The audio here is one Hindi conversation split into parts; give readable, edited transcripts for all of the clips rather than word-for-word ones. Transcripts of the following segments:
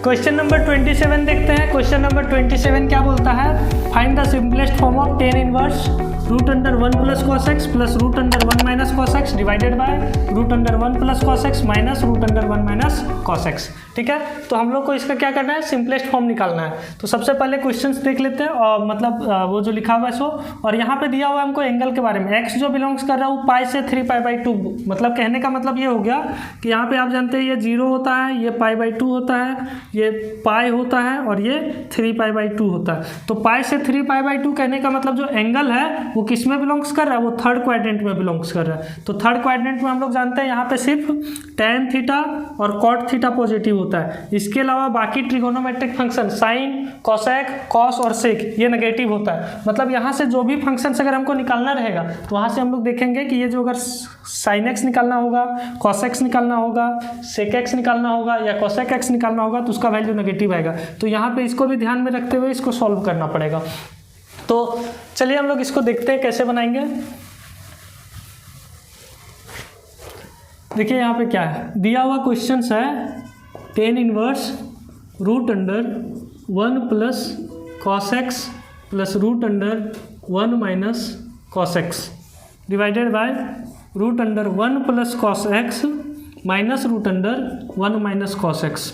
क्वेश्चन नंबर 27 देखते हैं। क्वेश्चन नंबर 27 क्या बोलता है, find the simplest form of tan inverse root under 1 plus cos x plus root under 1 minus cos x divided by root under 1 plus cos x minus root under 1 minus cos x. ठीक है, तो हम लोग को इसका क्या करना है, सिंपलेस्ट फॉर्म निकालना है। तो सबसे पहले क्वेश्चंस देख लेते हैं और मतलब वो जो लिखा हुआ है सो, और यहाँ पे दिया हुआ है हमको एंगल के बारे में। एक्स जो बिलोंग्स कर रहा है वो पाई से 3π/2, मतलब कहने का मतलब ये हो गया कि यहाँ पे आप जानते हैं ये 0 होता है, ये π/2 होता है, ये पाई होता है और ये 3π/2 होता है। तो पाई से 3π/2 कहने का मतलब जो एंगल है वो किस में बिलोंग्स कर रहा है, वो थर्ड क्वाड्रेंट में बिलोंग्स कर रहा है। तो थर्ड क्वाड्रेंट में हम लोग जानते हैं यहाँ पे सिर्फ tan थीटा और cot थीटा पॉजिटिव होता है। इसके अलावा बाकी trigonometric function sine, cosec, cos और सेक ये नेगेटिव होता है। मतलब यहाँ से जो भी फंक्शन अगर हमको निकालना रहेगा तो वहाँ से हम लोग देखेंगे कि ये जो अगर साइन एक्स निकालना होगा, कॉस एक्स निकालना होगा, सेक एक्स निकालना होगा या कोसेक एक्स निकालना होगा तो उसका वैल्यू नेगेटिव आएगा। तो यहाँ पे इसको भी ध्यान में रखते हुए इसको सॉल्व करना पड़ेगा। तो चलिए हम लोग इसको देखते हैं कैसे बनाएंगे। देखिए यहाँ पे क्या है दिया हुआ, क्वेश्चन है tan inverse root under 1 plus cos x plus root under 1 minus cos x divided by root under 1 plus cos x minus root under 1 minus cos x.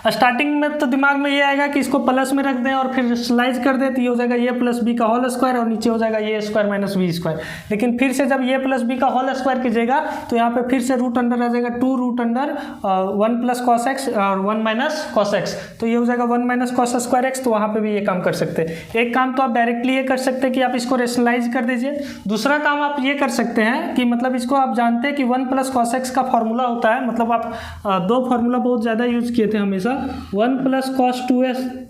Starting में तो दिमाग में ये आएगा कि इसको प्लस में रख दें और फिर स्लाइज कर दें तो ये हो जाएगा ए प्लस बी का होल स्क्वायर और नीचे हो जाएगा ए स्क्वायर माइनस बी स्क्वायर। लेकिन फिर से जब ए प्लस बी का होल स्क्वायर कीजिएगा तो यहाँ पे फिर से रूट अंडर आ जाएगा 2 root under 1 plus cos x और 1 माइनस कॉस एक्स। तो ये हो जाएगा 1 माइनस कॉस स्क्वायर एक्स। तो वहाँ पर भी ये काम कर सकते हैं। एक काम तो आप डायरेक्टली ये कर सकते हैं कि आप इसको रेशनलाइज कर दीजिए। दूसरा काम आप ये कर सकते हैं कि मतलब इसको आप जानते हैं कि 1 प्लस कॉस एक्स का फॉर्मूला होता है, मतलब आप दो फार्मूला बहुत ज़्यादा यूज किए थे हमेशा। 1 प्लस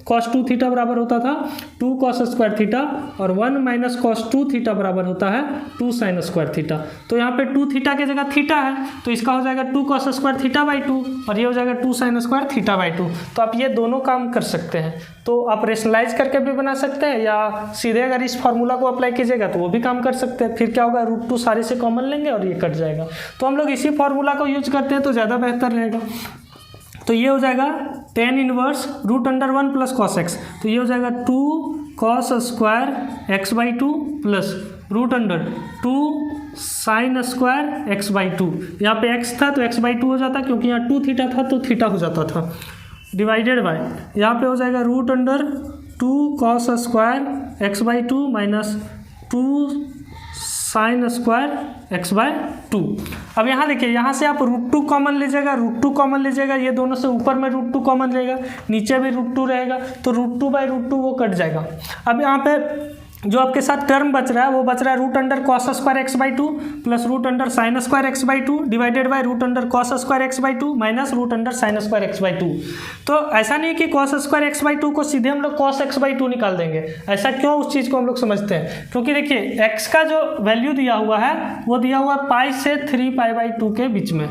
cos 2 थीटा बराबर होता था 2 cos स्क्वायर थीटा और 1 माइनस cos 2 थीटा बराबर होता है 2 sin स्क्वायर थीटा। तो यहाँ पे 2 थीटा की जगह थीटा है तो इसका हो जाएगा 2 cos स्क्वायर थीटा बाई 2 और ये हो जाएगा 2 sin स्क्वायर थीटा बाई 2। तो आप ये दोनों काम कर सकते हैं। तो आप रेशनलाइज करके भी बना सकते हैं या सीधे अगर इस फॉर्मूला को अप्लाई कीजिएगा तो वो भी काम कर सकते हैं। फिर क्या होगा, √2 सारे से कॉमन लेंगे और ये कट जाएगा। तो हम लोग इसी फॉर्मूला को यूज करते हैं तो ज़्यादा बेहतर रहेगा। तो ये हो जाएगा tan inverse root under 1 plus cos x. तो ये हो जाएगा 2 cos square x by 2 plus root under 2 sin square x by 2। यहाँ पे x था तो x बाई 2 हो जाता क्योंकि यहाँ 2 थीटा था तो थीटा हो जाता था डिवाइडेड बाय यहाँ पे हो जाएगा root under 2 cos square x by 2 minus 2 sin square x by 2। अब यहाँ देखिए, यहाँ से आप √2 कॉमन लीजिएगा, √2 कॉमन लीजिएगा, ये दोनों से ऊपर में √2 कॉमन रहेगा, नीचे भी √2 रहेगा तो √2 बाई √2 वो कट जाएगा। अब यहाँ पे जो आपके साथ टर्म बच रहा है वो बच रहा है root under cos square x by 2 plus root under sin square x by 2 divided by root under cos square x by 2 minus root under sin square x by 2। तो ऐसा नहीं कि cos स्क्वायर एक्स बाई 2 को सीधे हम लोग cos एक्स बाई 2 निकाल देंगे। ऐसा क्यों, उस चीज़ को हम लोग समझते हैं। क्योंकि देखिए x का जो वैल्यू दिया हुआ है वो दिया हुआ है पाई से 3π/2 के बीच में।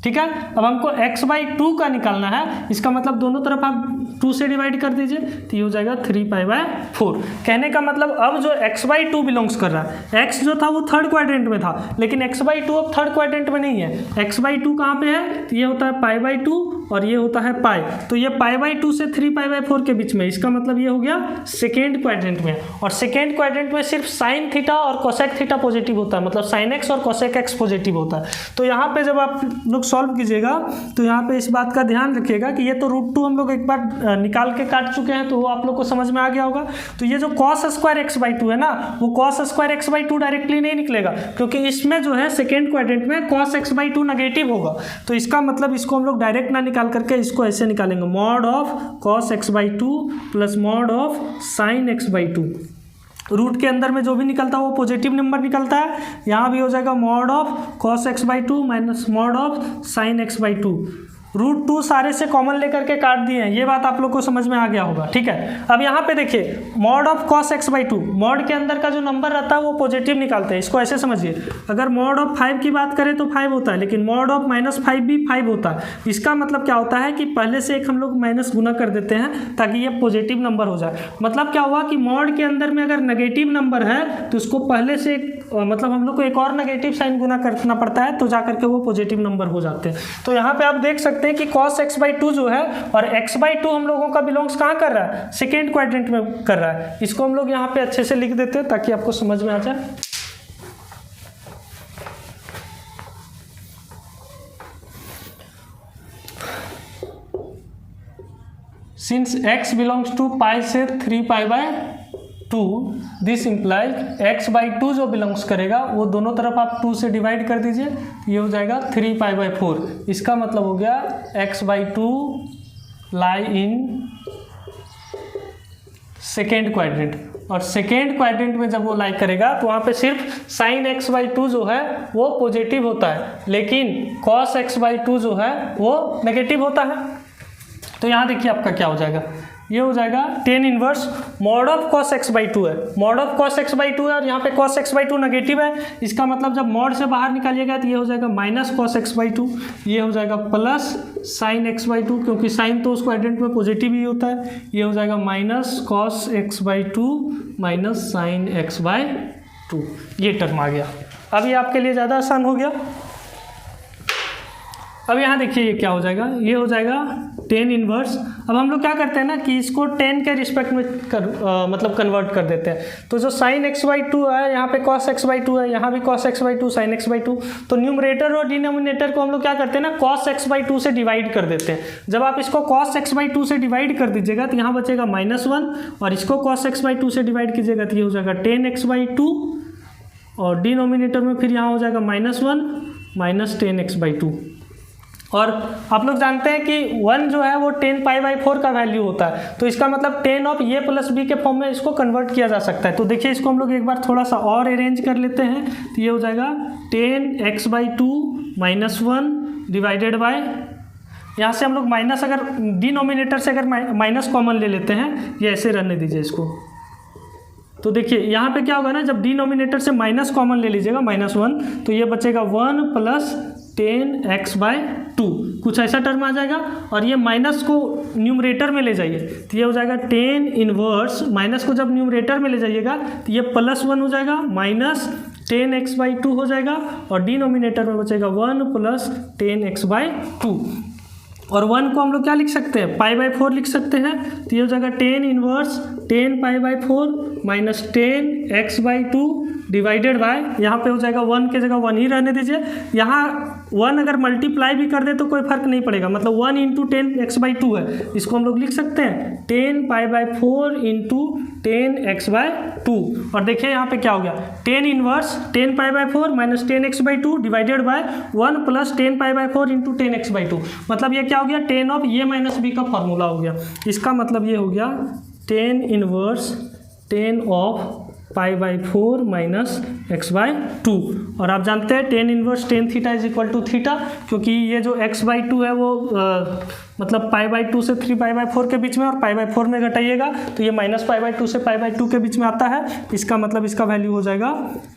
ठीक है, अब हमको x बाई 2 का निकालना है। इसका मतलब दोनों तरफ आप 2 से डिवाइड कर दीजिए तो ये हो जाएगा 3π/4। कहने का मतलब अब जो x बाई 2 बिलोंग्स कर रहा है, x जो था वो थर्ड क्वाड्रेंट में था लेकिन x बाई 2 अब थर्ड क्वाड्रेंट में नहीं है। x बाई 2 कहाँ पे है, तो ये होता है π/2 और ये होता है पाई। तो ये π/2 से 3π/4 के बीच में, इसका मतलब ये हो गया सेकेंड क्वाड्रेंट में। और सेकेंड क्वाड्रेंट में सिर्फ साइन थीटा और कोसेक थीटा पॉजिटिव होता है, मतलब साइन एक्स और कोसेक एक्स पॉजिटिव होता है। तो यहाँ पे जब आप लोग सॉल्व कीजिएगा तो यहाँ पे इस बात का ध्यान रखिएगा कि ये तो √2 हम लोग एक बार निकाल के काट चुके हैं तो वो आप लोग को समझ में आ गया होगा। तो ये जो cos स्क्वायर एक्स बाई 2 है ना, वो cos square x by 2 directly नहीं निकलेगा क्योंकि इसमें जो है सेकेंड क्वाड्रेंट में cos एक्स बाई 2 नेगेटिव होगा। तो इसका मतलब इसको हम लोग डायरेक्ट ना निकाल करके इसको ऐसे निकालेंगे, mod of cos x by 2 plus mod of sine x by 2। रूट के अंदर में जो भी निकलता है वो पॉजिटिव नंबर निकलता है। यहाँ भी हो जाएगा mod of cos x by 2 minus mod of sine x by 2। √2 सारे से कॉमन लेकर के काट दिए हैं, ये बात आप लोग को समझ में आ गया होगा। ठीक है, अब यहाँ पे देखिए mod of cos x by 2, mod के अंदर का जो नंबर रहता है वो पॉजिटिव निकालते हैं। इसको ऐसे समझिए, अगर मॉड ऑफ 5 की बात करें तो 5 होता है लेकिन मॉड ऑफ -5 भी 5 होता है। इसका मतलब क्या होता है कि पहले से एक हम लोग माइनस गुना कर देते हैं ताकि ये पॉजिटिव नंबर हो जाए। मतलब क्या हुआ कि मॉड के अंदर में अगर नेगेटिव नंबर है तो उसको पहले से मतलब हम लोग को एक और नेगेटिव साइन गुना करना पड़ता है तो जा करके वो पॉजिटिव नंबर हो जाते हैं। तो यहाँ पे आप देख सकते सकते हैं कि cos x/2 जो है, और x/2 हम लोगों का बिलोंग्स कहाँ कर रहा है, सेकेंड क्वाड्रेंट में कर रहा है। इसको हम लोग यहाँ पे अच्छे से लिख देते हैं ताकि आपको समझ में आ जाए। सिंस x बिलोंग्स टू पाई से 3π/2, दिस इम्प्लाइज x/2 जो बिलोंग्स करेगा वो दोनों तरफ आप 2 से डिवाइड कर दीजिए, ये हो जाएगा 3π/4। इसका मतलब हो गया x/2 lie in second quadrant, और सेकेंड क्वाड्रेंट में जब वो लाई करेगा तो वहाँ पे सिर्फ साइन x/2 जो है वो पॉजिटिव होता है, लेकिन cos x/2 जो है वो नेगेटिव होता है। तो यहाँ देखिए आपका क्या हो जाएगा, ये हो जाएगा tan inverse mod of cos x/2 है, मॉड ऑफ cos x/2 है, और यहाँ पे cos x/2 नेगेटिव है। इसका मतलब जब मॉड से बाहर निकालिएगा तो ये हो जाएगा माइनस cos x/2, ये हो जाएगा प्लस साइन x/2, क्योंकि साइन तो उस क्वाड्रेंट में पॉजिटिव ही होता है, ये हो जाएगा minus cos x/2 minus sign x/2, ये टर्म आ गया। अब ये आपके लिए ज़्यादा आसान हो गया। अब यहाँ देखिए ये क्या हो जाएगा, ये हो जाएगा tan इनवर्स। अब हम लोग क्या करते हैं ना कि इसको tan के रिस्पेक्ट में मतलब कन्वर्ट कर देते हैं। तो जो sin x/2 है यहाँ पे cos x/2 है, यहाँ भी cos x/2 sin x/2, तो न्यूमरेटर और डिनोमिनेटर को हम लोग क्या करते हैं ना cos x/2 से डिवाइड कर देते हैं। जब आप इसको cos x/2 से डिवाइड कर दीजिएगा तो यहाँ बचेगा -1, और इसको cos x/2 से डिवाइड कीजिएगा तो ये हो जाएगा tan x/2, और डिनोमिनेटर में फिर यहाँ हो जाएगा -1 माइनस tan x/2। और आप लोग जानते हैं कि 1 जो है वो tan π/4 का वैल्यू होता है, तो इसका मतलब tan of a plus b के फॉर्म में इसको कन्वर्ट किया जा सकता है। तो देखिए इसको हम लोग एक बार थोड़ा सा और अरेंज कर लेते हैं, तो ये हो जाएगा tan x/2 -1 डिवाइडेड बाय, यहाँ से हम लोग माइनस, अगर डिनोमिनेटर से अगर माइनस कॉमन ले लेते हैं, ये ऐसे रहने दीजिए इसको। तो देखिए यहाँ पे क्या होगा ना, जब डिनोमिनेटर से माइनस कॉमन ले लीजिएगा -1, तो ये बचेगा 1 प्लस tan x/2, कुछ ऐसा टर्म आ जाएगा। और ये माइनस को न्यूमरेटर में ले जाइए तो ये हो जाएगा tan इनवर्स, माइनस को जब न्यूमरेटर में ले जाइएगा तो ये +1 हो जाएगा, माइनस tan x/2 हो जाएगा, और डिनोमिनेटर में बचेगा 1 प्लस tan x/2। और 1 को हम लोग क्या लिख सकते हैं, π/4 लिख सकते हैं, तो ये हो जाएगा tan inverse tan π/4 minus tan x/2 divided by, यहाँ पे हो जाएगा 1 के जगह 1 ही रहने दीजिए। यहाँ 1 अगर मल्टीप्लाई भी कर दे तो कोई फर्क नहीं पड़ेगा, मतलब 1 इंटू tan x/2 है, इसको हम लोग लिख सकते हैं tan π/4 इंटू tan x/2। और देखिए यहाँ पे क्या हो गया, tan inverse tan π/4 minus tan x/2 divided by 1 plus tan π/4 into tan x/2। मतलब ये क्या हो गया, tan of a minus b का फॉर्मूला हो गया। इसका मतलब ये हो गया tan inverse tan of π/4 minus x/2। और आप जानते हैं tan inverse tan theta is equal to theta, क्योंकि ये जो x/2 है वो मतलब π/2 से 3π/4 के बीच में, और π/4 में घटाइएगा तो ये -π/2 से π/2 के बीच में आता है। इसका मतलब इसका वैल्यू हो जाएगा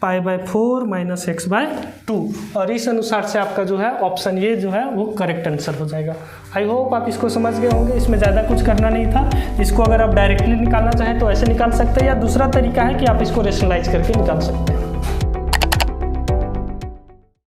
π/4 माइनस x/2, और इस अनुसार से आपका जो है ऑप्शन ये जो है वो करेक्ट आंसर हो जाएगा। आई होप आप इसको समझ गए होंगे, इसमें ज़्यादा कुछ करना नहीं था। इसको अगर आप डायरेक्टली निकालना चाहें तो ऐसे निकाल सकते हैं, या दूसरा तरीका है कि आप इसको रेशनलाइज करके निकाल सकते हैं।